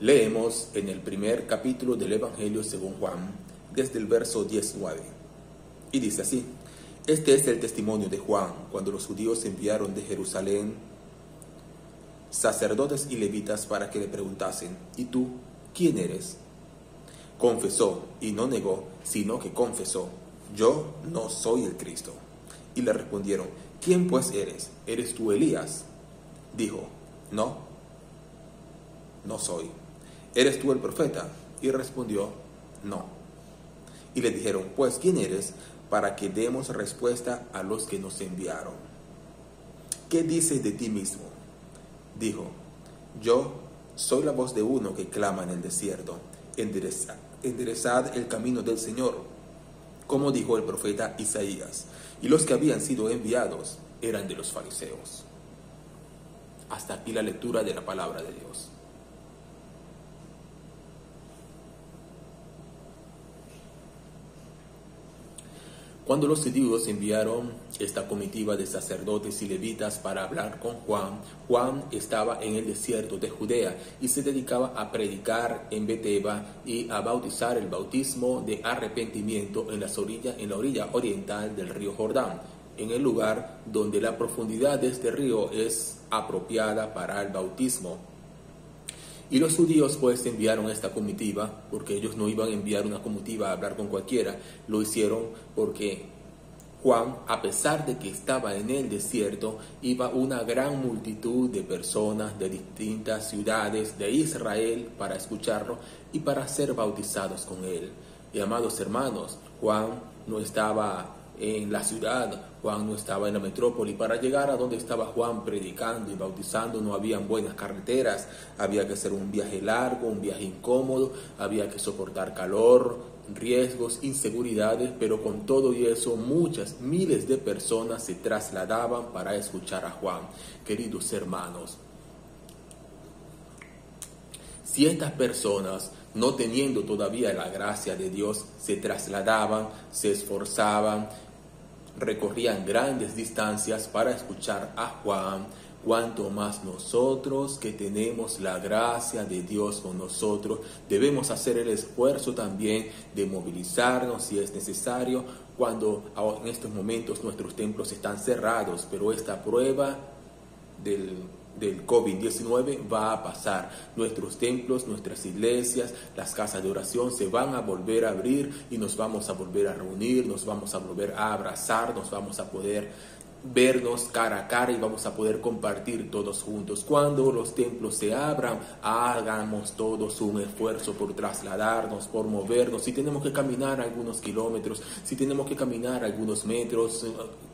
Leemos en el primer capítulo del Evangelio según Juan, desde el verso 19. Y dice así: Este es el testimonio de Juan, cuando los judíos enviaron de Jerusalén sacerdotes y levitas para que le preguntasen: ¿Y tú, quién eres? Confesó, y no negó, sino que confesó: Yo no soy el Cristo. Y le respondieron: ¿Quién pues eres? ¿Eres tú Elías? Dijo: No, no soy. ¿Eres tú el profeta? Y respondió: No. Y le dijeron: Pues, ¿quién eres? Para que demos respuesta a los que nos enviaron. ¿Qué dices de ti mismo? Dijo: Yo soy la voz de uno que clama en el desierto: enderezad el camino del Señor, como dijo el profeta Isaías. Y los que habían sido enviados eran de los fariseos. Hasta aquí la lectura de la palabra de Dios. Cuando los judíos enviaron esta comitiva de sacerdotes y levitas para hablar con Juan, Juan estaba en el desierto de Judea y se dedicaba a predicar en Beteba y a bautizar el bautismo de arrepentimiento en la orilla oriental del río Jordán, en el lugar donde la profundidad de este río es apropiada para el bautismo. Y los judíos pues enviaron esta comitiva, porque ellos no iban a enviar una comitiva a hablar con cualquiera. Lo hicieron porque Juan, a pesar de que estaba en el desierto, iba una gran multitud de personas de distintas ciudades de Israel para escucharlo y para ser bautizados con él. Y amados hermanos, Juan no estaba en la ciudad, Juan no estaba en la metrópoli. Para llegar a donde estaba Juan predicando y bautizando no habían buenas carreteras, había que hacer un viaje largo, un viaje incómodo, había que soportar calor, riesgos, inseguridades, pero con todo y eso miles de personas se trasladaban para escuchar a Juan. Queridos hermanos, si estas personas, no teniendo todavía la gracia de Dios, se trasladaban, se esforzaban, recorrían grandes distancias para escuchar a Juan, cuanto más nosotros que tenemos la gracia de Dios con nosotros, debemos hacer el esfuerzo también de movilizarnos si es necesario, cuando en estos momentos nuestros templos están cerrados, pero esta prueba del COVID-19 va a pasar. Nuestros templos, nuestras iglesias, las casas de oración se van a volver a abrir y nos vamos a volver a reunir, nos vamos a volver a abrazar, nos vamos a poder vernos cara a cara y vamos a poder compartir todos juntos. Cuando los templos se abran, hagamos todos un esfuerzo por trasladarnos, por movernos. Si tenemos que caminar algunos kilómetros, si tenemos que caminar algunos metros,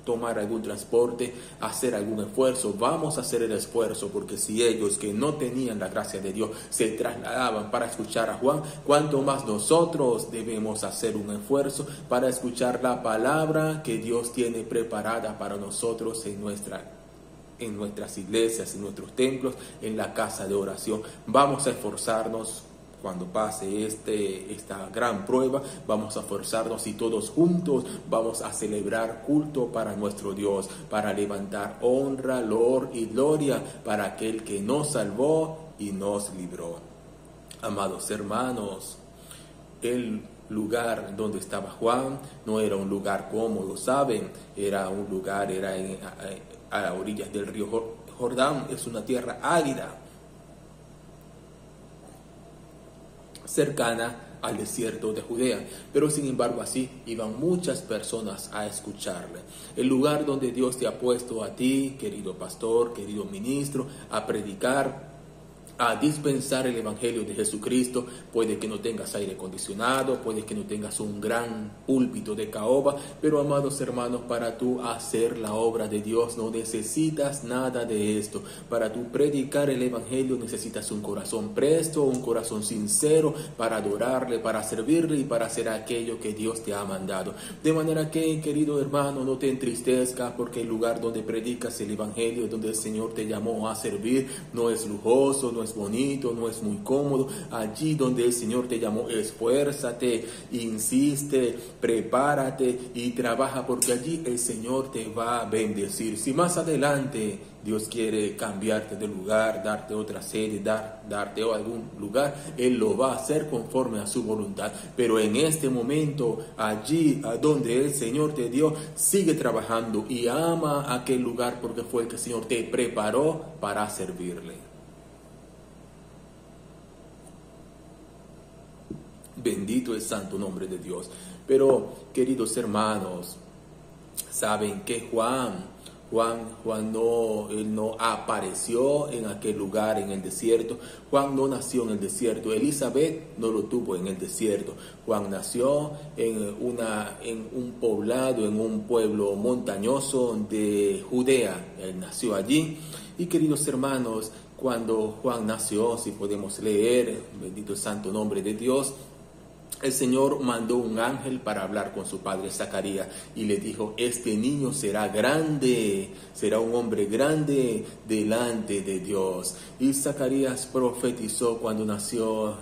tomar algún transporte, hacer algún esfuerzo, vamos a hacer el esfuerzo, porque si ellos que no tenían la gracia de Dios se trasladaban para escuchar a Juan, cuanto más nosotros debemos hacer un esfuerzo para escuchar la palabra que Dios tiene preparada para nosotros en nuestras iglesias, en nuestros templos, en la casa de oración. Vamos a esforzarnos. Cuando pase esta gran prueba, vamos a esforzarnos y todos juntos vamos a celebrar culto para nuestro Dios, para levantar honra, loor y gloria para aquel que nos salvó y nos libró. Amados hermanos, el lugar donde estaba Juan no era un lugar cómodo, ¿saben? Era un lugar, a las orillas del río Jordán. Es una tierra árida, cercana al desierto de Judea, pero sin embargo así iban muchas personas a escucharle. El lugar donde Dios te ha puesto a ti, querido pastor, querido ministro, a predicar, a dispensar el Evangelio de Jesucristo. Puede que no tengas aire acondicionado, puede que no tengas un gran púlpito de caoba, pero amados hermanos, para tú hacer la obra de Dios no necesitas nada de esto. Para tú predicar el Evangelio necesitas un corazón presto, un corazón sincero para adorarle, para servirle y para hacer aquello que Dios te ha mandado. De manera que, querido hermano, no te entristezcas porque el lugar donde predicas el Evangelio, donde el Señor te llamó a servir, no es lujoso, no es es bonito, no es muy cómodo. Allí donde el Señor te llamó, esfuérzate, insiste, prepárate y trabaja, porque allí el Señor te va a bendecir. Si más adelante Dios quiere cambiarte de lugar, darte otra sede, darte algún lugar, Él lo va a hacer conforme a su voluntad. Pero en este momento, allí a donde el Señor te dio, sigue trabajando y ama aquel lugar, porque fue el que el Señor te preparó para servirle. Bendito el santo nombre de Dios. Pero, queridos hermanos, saben que Juan no apareció en aquel lugar, en el desierto. Juan no nació en el desierto. Elizabeth no lo tuvo en el desierto. Juan nació en un poblado, en un pueblo montañoso de Judea. Él nació allí. Y queridos hermanos, cuando Juan nació, si podemos leer, bendito el santo nombre de Dios, el Señor mandó un ángel para hablar con su padre Zacarías y le dijo: este niño será grande, será un hombre grande delante de Dios. Y Zacarías profetizó cuando nació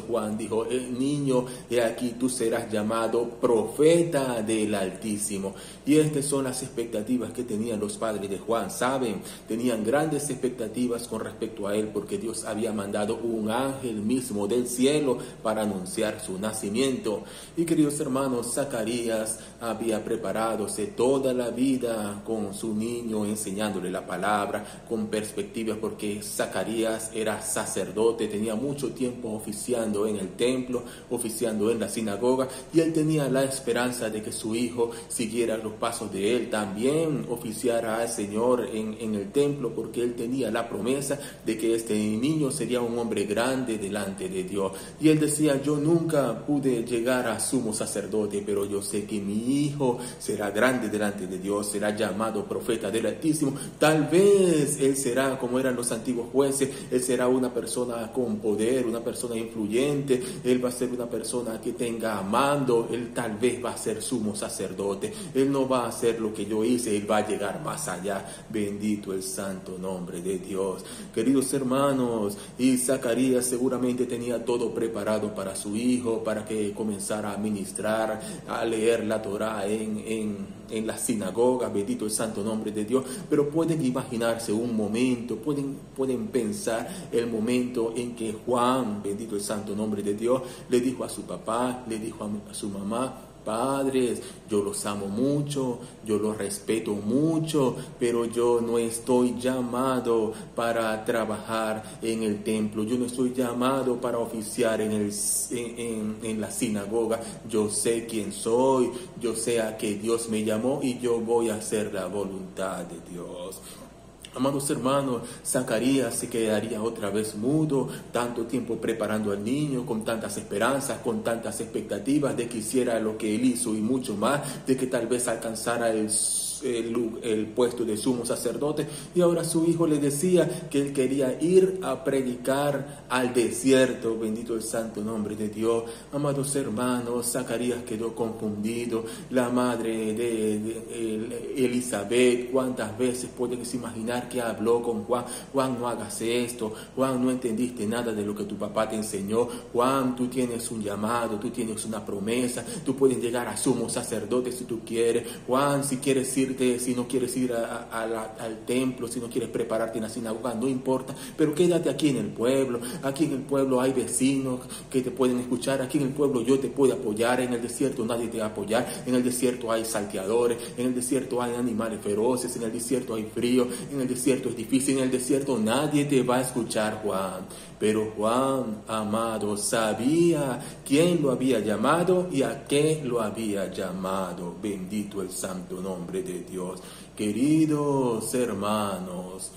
Juan, dijo: niño, he aquí tú serás llamado profeta del Altísimo. Y estas son las expectativas que tenían los padres de Juan, ¿saben? Tenían grandes expectativas con respecto a él, porque Dios había mandado un ángel mismo del cielo para anunciar su nacimiento. Y queridos hermanos, Zacarías había preparadose toda la vida con su niño, enseñándole la palabra con perspectiva, porque Zacarías era sacerdote, tenía mucho tiempo oficiando en el templo, oficiando en la sinagoga, y él tenía la esperanza de que su hijo siguiera los pasos de él, también oficiara al Señor en el templo, porque él tenía la promesa de que este niño sería un hombre grande delante de Dios. Y él decía: yo nunca pude llegar a sumo sacerdote, pero yo sé que mi hijo será grande delante de Dios, será llamado profeta del Altísimo. Tal vez él será como eran los antiguos jueces, él será una persona con poder, una persona influyente, él va a ser una persona que tenga mando, él tal vez va a ser sumo sacerdote, él no va a hacer lo que yo hice, él va a llegar más allá. Bendito el santo nombre de Dios. Queridos hermanos, y Zacarías seguramente tenía todo preparado para su hijo, para que comenzara a ministrar, a leer la Torá en la sinagoga. Bendito el santo nombre de Dios. Pero pueden imaginarse un momento, pueden pensar el momento en que Juan, bendito el santo nombre de Dios, le dijo a su papá, le dijo a su mamá: padres, yo los amo mucho, yo los respeto mucho, pero yo no estoy llamado para trabajar en el templo, yo no estoy llamado para oficiar en la sinagoga. Yo sé quién soy, yo sé a qué Dios me llamó y yo voy a hacer la voluntad de Dios. Amados hermanos, Zacarías se quedaría otra vez mudo, tanto tiempo preparando al niño, con tantas esperanzas, con tantas expectativas de que hiciera lo que él hizo y mucho más, de que tal vez alcanzara el puesto de sumo sacerdote. Y ahora su hijo le decía que él quería ir a predicar al desierto. Bendito el santo nombre de Dios. Amados hermanos, Zacarías quedó confundido. La madre de Elizabeth, cuántas veces pueden imaginar que habló con Juan: Juan, no hagas esto, Juan, no entendiste nada de lo que tu papá te enseñó, Juan, tú tienes un llamado, tú tienes una promesa, tú puedes llegar a sumo sacerdote si tú quieres. Juan, si no quieres ir al templo, si no quieres prepararte en la sinagoga, no importa, pero quédate aquí en el pueblo. Aquí en el pueblo hay vecinos que te pueden escuchar, aquí en el pueblo yo te puedo apoyar. En el desierto nadie te va a apoyar, en el desierto hay salteadores, en el desierto hay animales feroces, en el desierto hay frío, en el desierto es difícil, en el desierto nadie te va a escuchar, Juan. Pero Juan, amado, sabía quién lo había llamado y a qué lo había llamado. Bendito el santo nombre de Dios. Queridos hermanos,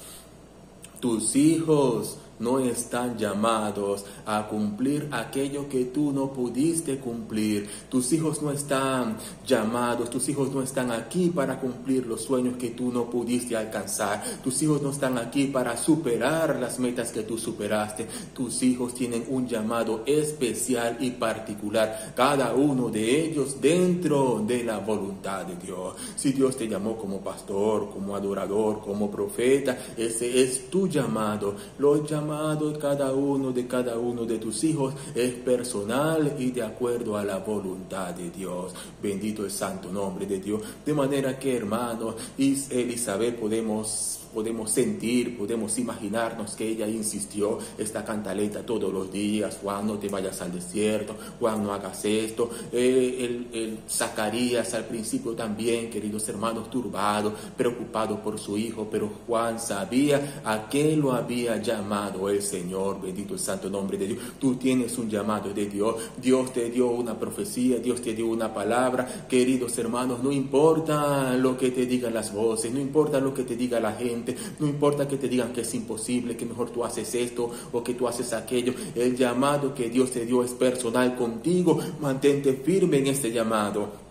tus hijos no están llamados a cumplir aquello que tú no pudiste cumplir. Tus hijos no están llamados, tus hijos no están aquí para cumplir los sueños que tú no pudiste alcanzar. Tus hijos no están aquí para superar las metas que tú superaste. Tus hijos tienen un llamado especial y particular, cada uno de ellos dentro de la voluntad de Dios. Si Dios te llamó como pastor, como adorador, como profeta, ese es tu llamado. Los llamados llamado de cada uno de tus hijos es personal y de acuerdo a la voluntad de Dios. Bendito el santo nombre de Dios. De manera que, hermanos, Elizabeth podemos sentir, podemos imaginarnos que ella insistió esta cantaleta todos los días: Juan, no te vayas al desierto, Juan, no hagas esto. El Zacarías al principio también, queridos hermanos, turbado, preocupado por su hijo, pero Juan sabía a qué lo había llamado el Señor. Bendito el santo nombre de Dios. Tú tienes un llamado de Dios. Dios te dio una profecía, Dios te dio una palabra. Queridos hermanos, no importa lo que te digan las voces, no importa lo que te diga la gente, no importa que te digan que es imposible, que mejor tú haces esto o que tú haces aquello. El llamado que Dios te dio es personal contigo. Mantente firme en este llamado.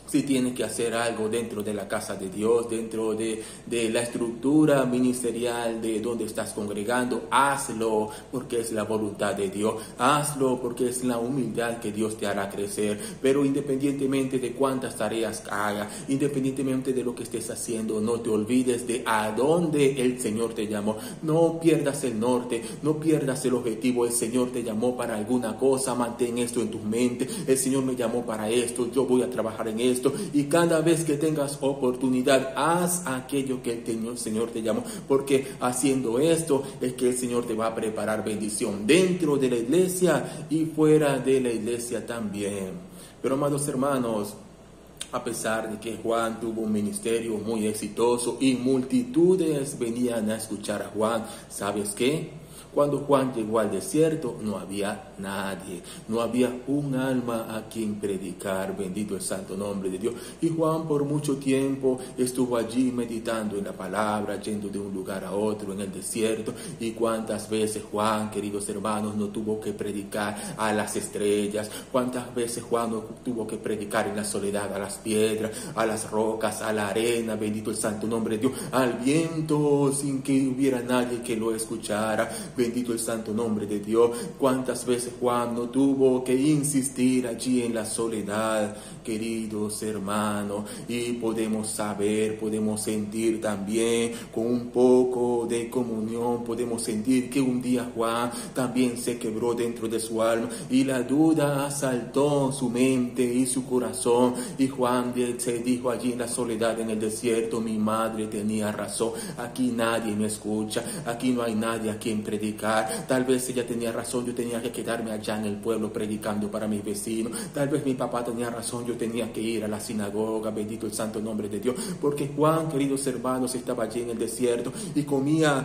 Si tienes que hacer algo dentro de la casa de Dios, dentro de la estructura ministerial de donde estás congregando, hazlo porque es la voluntad de Dios. Hazlo porque es la humildad que Dios te hará crecer. Pero independientemente de cuántas tareas hagas, independientemente de lo que estés haciendo, no te olvides de a dónde el Señor te llamó. No pierdas el norte, no pierdas el objetivo. El Señor te llamó para alguna cosa. Mantén esto en tu mente. El Señor me llamó para esto. Yo voy a trabajar en esto. Y cada vez que tengas oportunidad, haz aquello que el Señor te llamó, porque haciendo esto es que el Señor te va a preparar bendición dentro de la iglesia y fuera de la iglesia también. Pero, amados hermanos, a pesar de que Juan tuvo un ministerio muy exitoso y multitudes venían a escuchar a Juan, ¿sabes qué? Cuando Juan llegó al desierto no había nadie, no había un alma a quien predicar. Bendito el santo nombre de Dios. Y Juan por mucho tiempo estuvo allí meditando en la palabra, yendo de un lugar a otro en el desierto. Y cuántas veces Juan, queridos hermanos, no tuvo que predicar a las estrellas, cuántas veces Juan no tuvo que predicar en la soledad, a las piedras, a las rocas, a la arena. Bendito el santo nombre de Dios, al viento, sin que hubiera nadie que lo escuchara. Bendito el santo nombre de Dios. Cuántas veces Juan no tuvo que insistir allí en la soledad, queridos hermanos. Y podemos saber, podemos sentir también, con un poco de comunión, podemos sentir que un día Juan también se quebró dentro de su alma y la duda asaltó su mente y su corazón. Y Juan se dijo allí en la soledad, en el desierto: mi madre tenía razón, aquí nadie me escucha, aquí no hay nadie a quien predicar. Tal vez ella tenía razón, yo tenía que quedarme allá en el pueblo predicando para mis vecinos. Tal vez mi papá tenía razón, yo tenía que ir a la sinagoga. Bendito el santo nombre de Dios. Porque Juan, queridos hermanos, estaba allí en el desierto y comía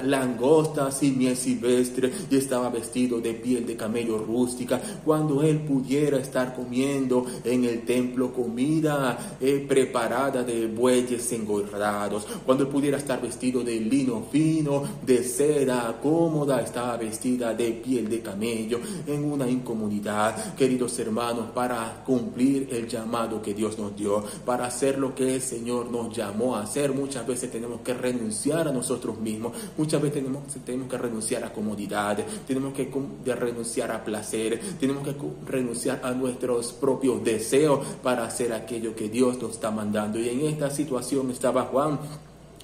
langostas y miel silvestre y estaba vestido de piel de camello rústica, cuando él pudiera estar comiendo en el templo comida preparada de bueyes engordados, cuando él pudiera estar vestido de lino fino, de seda cómoda, estaba vestida de piel de camello, en una incomodidad, queridos hermanos, para cumplir el llamado que Dios nos dio, para hacer lo que el Señor nos llamó a hacer. Muchas veces tenemos que renunciar a nosotros mismos, muchas veces tenemos que renunciar a comodidades, tenemos que renunciar a placeres, tenemos que renunciar a nuestros propios deseos para hacer aquello que Dios nos está mandando. Y en esta situación estaba Juan.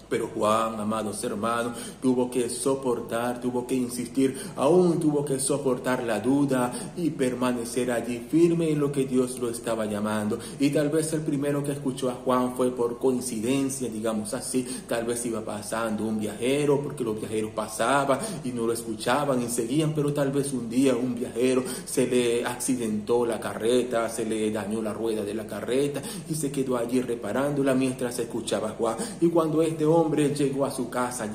Pero Juan, amados hermanos, tuvo que soportar, tuvo que insistir, aún tuvo que soportar la duda y permanecer allí firme en lo que Dios lo estaba llamando. Y tal vez el primero que escuchó a Juan fue por coincidencia, digamos así. Tal vez iba pasando un viajero, porque los viajeros pasaban y no lo escuchaban y seguían. Pero tal vez un día un viajero se le accidentó la carreta, se le dañó la rueda de la carreta y se quedó allí reparándola mientras escuchaba a Juan. Y cuando este hombre llegó a su casa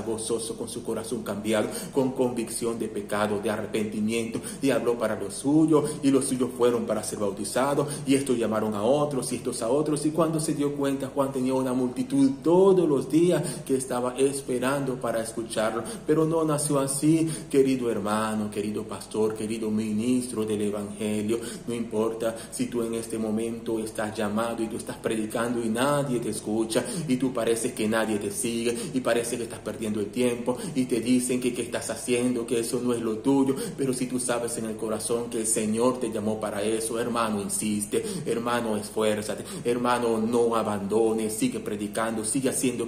gozoso, con su corazón cambiado, con convicción de pecado, de arrepentimiento, y habló para los suyos, y los suyos fueron para ser bautizados, y estos llamaron a otros, y estos a otros. Y cuando se dio cuenta, Juan tenía una multitud todos los días que estaba esperando para escucharlo. Pero no nació así, querido hermano, querido pastor, querido ministro del Evangelio. No importa si tú en este momento estás llamado y tú estás predicando y nadie te escucha, y tú pareces que nadie te sigue y parece que estás perdiendo el tiempo y te dicen que qué estás haciendo, que eso no es lo tuyo, pero si tú sabes en el corazón que el Señor te llamó para eso, hermano, insiste, hermano, esfuérzate, hermano, no abandones, sigue predicando, sigue haciendo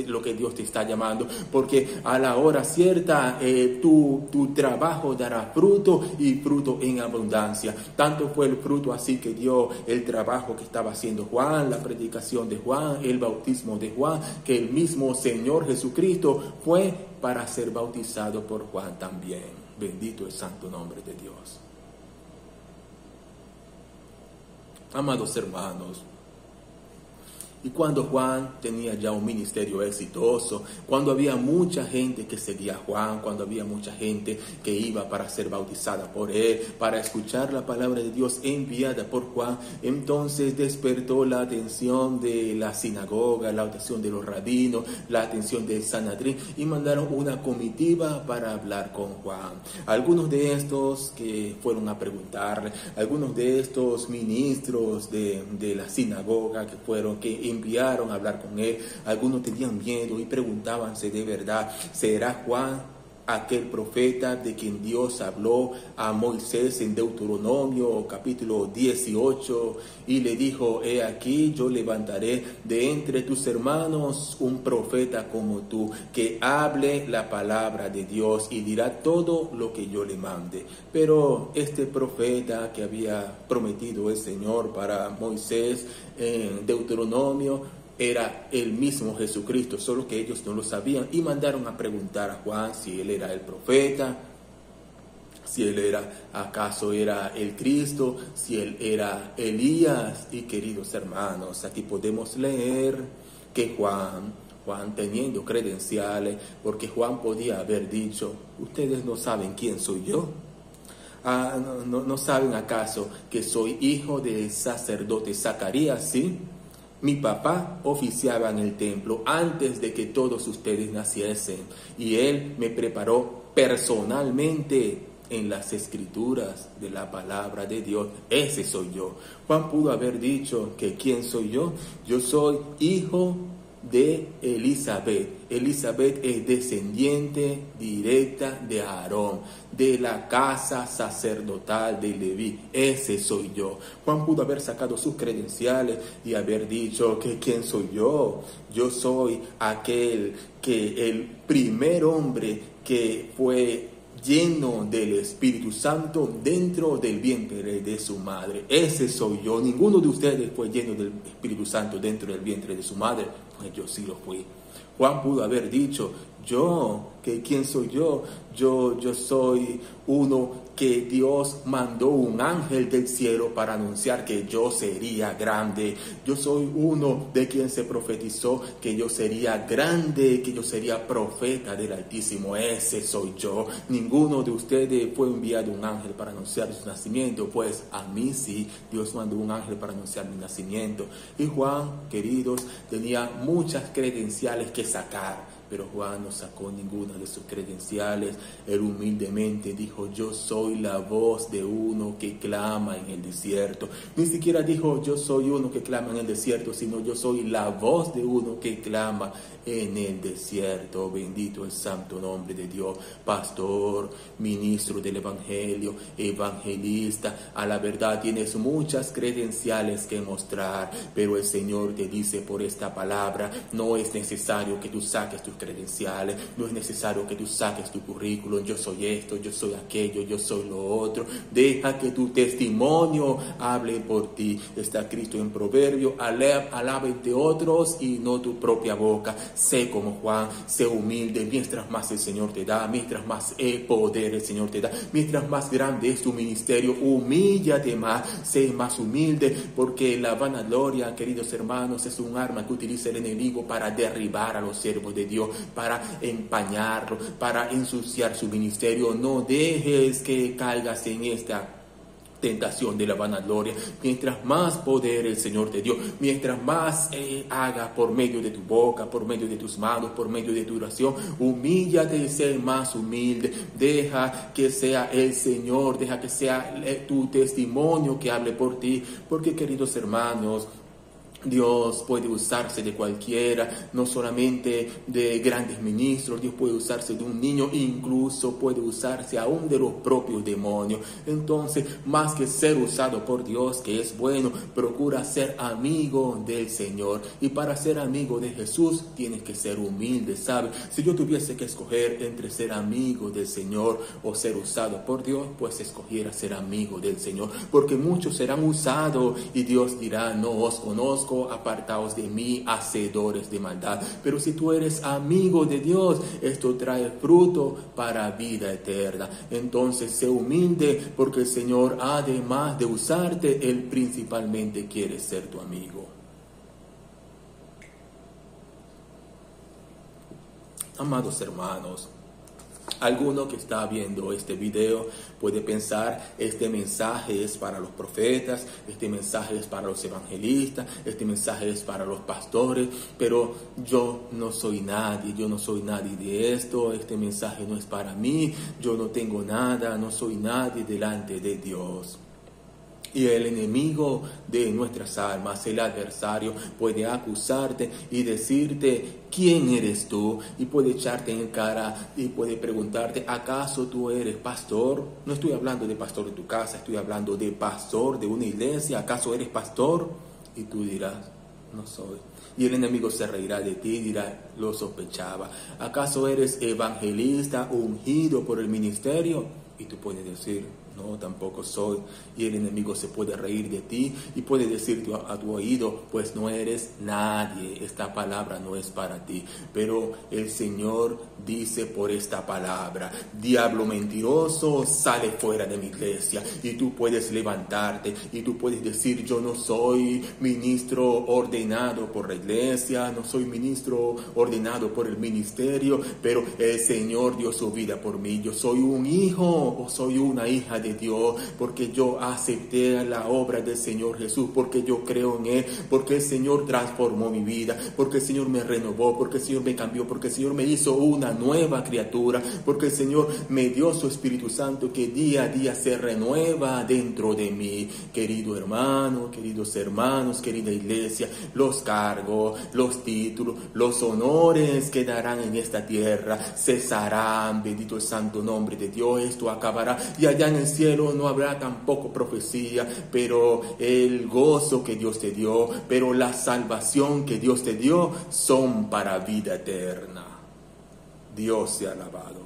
lo que Dios te está llamando, porque a la hora cierta tu trabajo dará fruto y fruto en abundancia. Tanto fue el fruto así que dio el trabajo que estaba haciendo Juan, la predicación de Juan, el bautismo de Juan, que el mismo Señor Jesucristo fue para ser bautizado por Juan también. Bendito el santo nombre de Dios. Amados hermanos, y cuando Juan tenía ya un ministerio exitoso, cuando había mucha gente que seguía a Juan, cuando había mucha gente que iba para ser bautizada por él, para escuchar la palabra de Dios enviada por Juan, entonces despertó la atención de la sinagoga, la atención de los rabinos, la atención del Sanedrín, y mandaron una comitiva para hablar con Juan. Algunos de estos que fueron a preguntarle, algunos de estos ministros de la sinagoga que enviaron a hablar con él, algunos tenían miedo y preguntábanse de verdad, ¿será Juan aquel profeta de quien Dios habló a Moisés en Deuteronomio capítulo 18 y le dijo, he aquí yo levantaré de entre tus hermanos un profeta como tú, que hable la palabra de Dios y dirá todo lo que yo le mande? Pero este profeta que había prometido el Señor para Moisés en Deuteronomio era el mismo Jesucristo, solo que ellos no lo sabían, y mandaron a preguntar a Juan si él era el profeta, si él acaso era el Cristo, si él era Elías. Y queridos hermanos, aquí podemos leer que Juan teniendo credenciales, porque Juan podía haber dicho, ustedes no saben quién soy yo. ¿No saben acaso que soy hijo del sacerdote Zacarías? ¿Sí? Mi papá oficiaba en el templo antes de que todos ustedes naciesen, y él me preparó personalmente en las escrituras de la palabra de Dios. Ese soy yo. Juan pudo haber dicho que ¿quién soy yo? Yo soy hijo de Elizabeth. Elizabeth es descendiente directa de Aarón, de la casa sacerdotal de Leví. Ese soy yo. Juan pudo haber sacado sus credenciales y haber dicho que ¿quién soy yo? Yo soy aquel que el primer hombre que fue lleno del Espíritu Santo dentro del vientre de su madre. Ese soy yo. Ninguno de ustedes fue lleno del Espíritu Santo dentro del vientre de su madre. Pues yo sí lo fui. Juan pudo haber dicho, ¿quién soy yo? Yo soy uno que Dios mandó un ángel del cielo para anunciar que yo sería grande. Yo soy uno de quien se profetizó que yo sería grande, que yo sería profeta del Altísimo. Ese soy yo. Ninguno de ustedes fue enviado un ángel para anunciar su nacimiento, pues a mí sí, Dios mandó un ángel para anunciar mi nacimiento. Y Juan, queridos, tenía muchas credenciales que sacar, pero Juan no sacó ninguna de sus credenciales. Él humildemente dijo, yo soy la voz de uno que clama en el desierto. Ni siquiera dijo, yo soy uno que clama en el desierto, sino yo soy la voz de uno que clama en el desierto. Bendito el santo nombre de Dios. Pastor, ministro del Evangelio, evangelista, a la verdad tienes muchas credenciales que mostrar, pero el Señor te dice por esta palabra, no es necesario que tú saques tus credenciales, no es necesario que tú saques tu currículum, yo soy esto, yo soy aquello, yo soy lo otro. Deja que tu testimonio hable por ti. Está Cristo en Proverbio, alaben de otros y no tu propia boca. Sé como Juan, sé humilde, mientras más el Señor te da, mientras más poder el Señor te da, mientras más grande es tu ministerio, humíllate más, sé más humilde, porque la vanagloria, queridos hermanos, es un arma que utiliza el enemigo para derribar a los siervos de Dios, para empañarlo, para ensuciar su ministerio. No dejes que caigas en esta tentación de la vanagloria. Mientras más poder el Señor te dio, mientras más haga por medio de tu boca, por medio de tus manos, por medio de tu oración, humíllate y sé más humilde. Deja que sea el Señor, deja que sea tu testimonio que hable por ti, porque queridos hermanos, Dios puede usarse de cualquiera, no solamente de grandes ministros. Dios puede usarse de un niño, incluso puede usarse aún de los propios demonios. Entonces, más que ser usado por Dios, que es bueno, procura ser amigo del Señor. Y para ser amigo de Jesús, tienes que ser humilde, ¿sabes? Si yo tuviese que escoger entre ser amigo del Señor o ser usado por Dios, pues escogiera ser amigo del Señor. Porque muchos serán usados y Dios dirá: no os conozco, apartaos de mí, hacedores de maldad. Pero si tú eres amigo de Dios, esto trae fruto para vida eterna. Entonces, sé humilde, porque el Señor, además de usarte, Él principalmente quiere ser tu amigo. Amados hermanos, alguno que está viendo este video puede pensar: este mensaje es para los profetas, este mensaje es para los evangelistas, este mensaje es para los pastores, pero yo no soy nadie de esto, este mensaje no es para mí, yo no tengo nada, no soy nadie delante de Dios. Y el enemigo de nuestras almas, el adversario, puede acusarte y decirte: ¿quién eres tú? Y puede echarte en cara y puede preguntarte: ¿acaso tú eres pastor? No estoy hablando de pastor de tu casa, estoy hablando de pastor de una iglesia. ¿Acaso eres pastor? Y tú dirás: no soy. Y el enemigo se reirá de ti y dirá: lo sospechaba. ¿Acaso eres evangelista ungido por el ministerio? Y tú puedes decir: no, tampoco soy. Y el enemigo se puede reír de ti y puede decirte a tu oído: pues no eres nadie, esta palabra no es para ti. Pero el Señor dice por esta palabra: diablo mentiroso, sale fuera de mi iglesia. Y tú puedes levantarte y tú puedes decir: yo no soy ministro ordenado por la iglesia, no soy ministro ordenado por el ministerio, pero el Señor dio su vida por mí. Yo soy un hijo o soy una hija de Dios, porque yo acepté la obra del Señor Jesús, porque yo creo en Él, porque el Señor transformó mi vida, porque el Señor me renovó, porque el Señor me cambió, porque el Señor me hizo una nueva criatura, porque el Señor me dio su Espíritu Santo que día a día se renueva dentro de mí. Querido hermano, queridos hermanos, querida iglesia, los cargos, los títulos, los honores que darán en esta tierra cesarán. Bendito el santo nombre de Dios. Esto acabará y allá en el cielo no habrá tampoco profecía, pero el gozo que Dios te dio, pero la salvación que Dios te dio son para vida eterna. Dios sea alabado.